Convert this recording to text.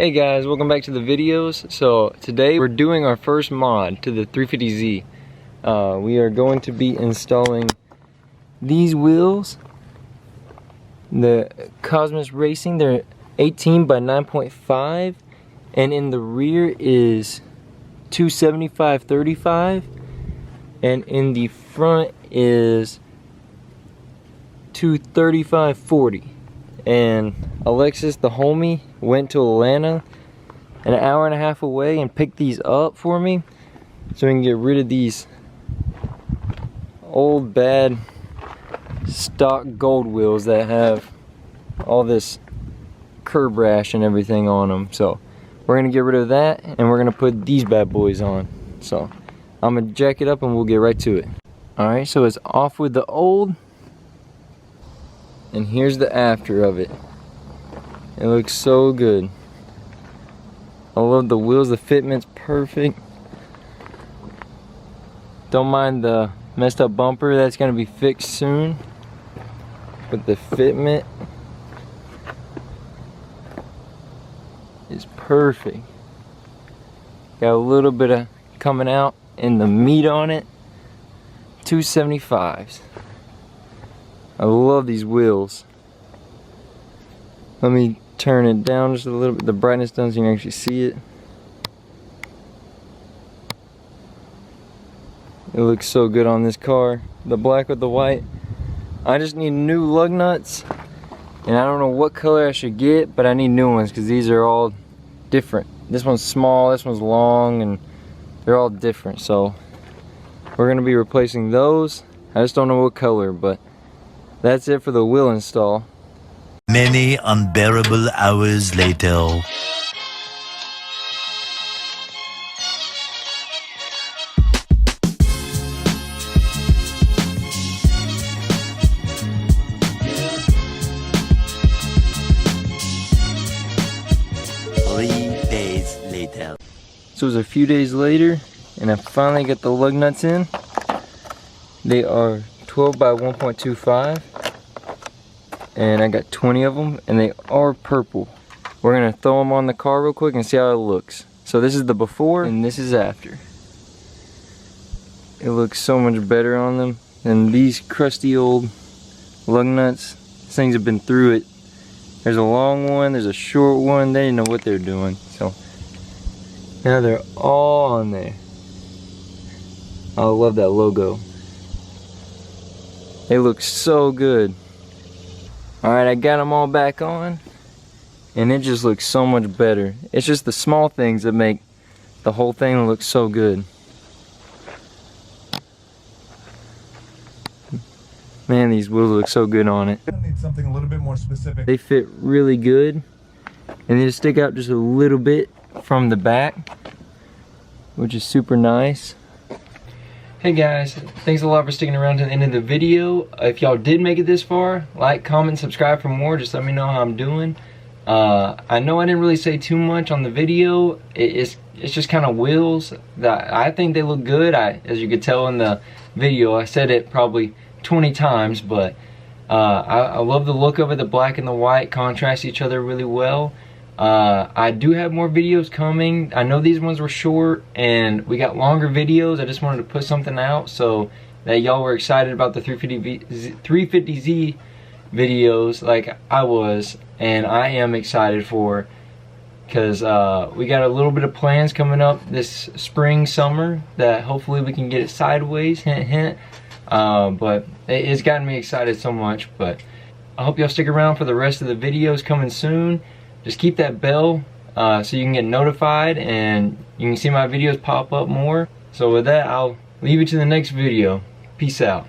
Hey guys, welcome back to the videos. So today we're doing our first mod to the 350Z. We are going to be installing these wheels, the Cosmis Racing. They're 18 by 9.5, and in the rear is 275/35, and in the front is 235/40. And Alexis, the homie, went to Atlanta an hour and a half away and picked these up for me so we can get rid of these old bad stock gold wheels that have all this curb rash and everything on them. So we're gonna get rid of that and we're gonna put these bad boys on. So I'm gonna jack it up and we'll get right to it. Alright, so it's off with the old, and here's the after of it. It looks so good. I love the wheels, the fitment's perfect. Don't mind the messed up bumper, that's gonna be fixed soon. But the fitment is perfect. Got a little bit of coming out in the meat on it. 275s. I love these wheels. Let me turn it down just a little bit, the brightness down so you can actually see it. It looks so good on this car. The black with the white. I just need new lug nuts, and I don't know what color I should get, but I need new ones because these are all different. This one's small, this one's long, and they're all different. So we're gonna be replacing those. I just don't know what color, but that's it for the wheel install. Many unbearable hours later. So it was a few days later, and I finally got the lug nuts in. They are 12 by 1.25, and I got 20 of them, and they are purple. We're gonna throw them on the car real quick and see how it looks. So this is the before, and this is after. It looks so much better on them than these crusty old lug nuts. These things have been through it. There's a long one, there's a short one. They didn't know what they were doing. So now they're all on there. I love that logo. They look so good. Alright, I got them all back on, and it just looks so much better. It's just the small things that make the whole thing look so good. Man, these wheels look so good on it. I need something a little bit more specific. They fit really good, and they just stick out just a little bit from the back, which is super nice. Hey guys, thanks a lot for sticking around to the end of the video. If y'all did make it this far, like, comment, subscribe for more. Just let me know how I'm doing. I know I didn't really say too much on the video. It's just kind of wheels. I think they look good. As you could tell in the video, I said it probably 20 times, but I love the look of it. The black and the white contrast each other really well. I do have more videos coming. I know these ones were short and we got longer videos. I just wanted to put something out so that y'all were excited about the 350Z videos like I was, and I am excited for, because we got a little bit of plans coming up this spring, summer, that hopefully we can get it sideways, hint hint. But it's gotten me excited so much. But I hope y'all stick around for the rest of the videos coming soon. Just keep that bell so you can get notified and you can see my videos pop up more. So with that, I'll leave it to the next video. Peace out.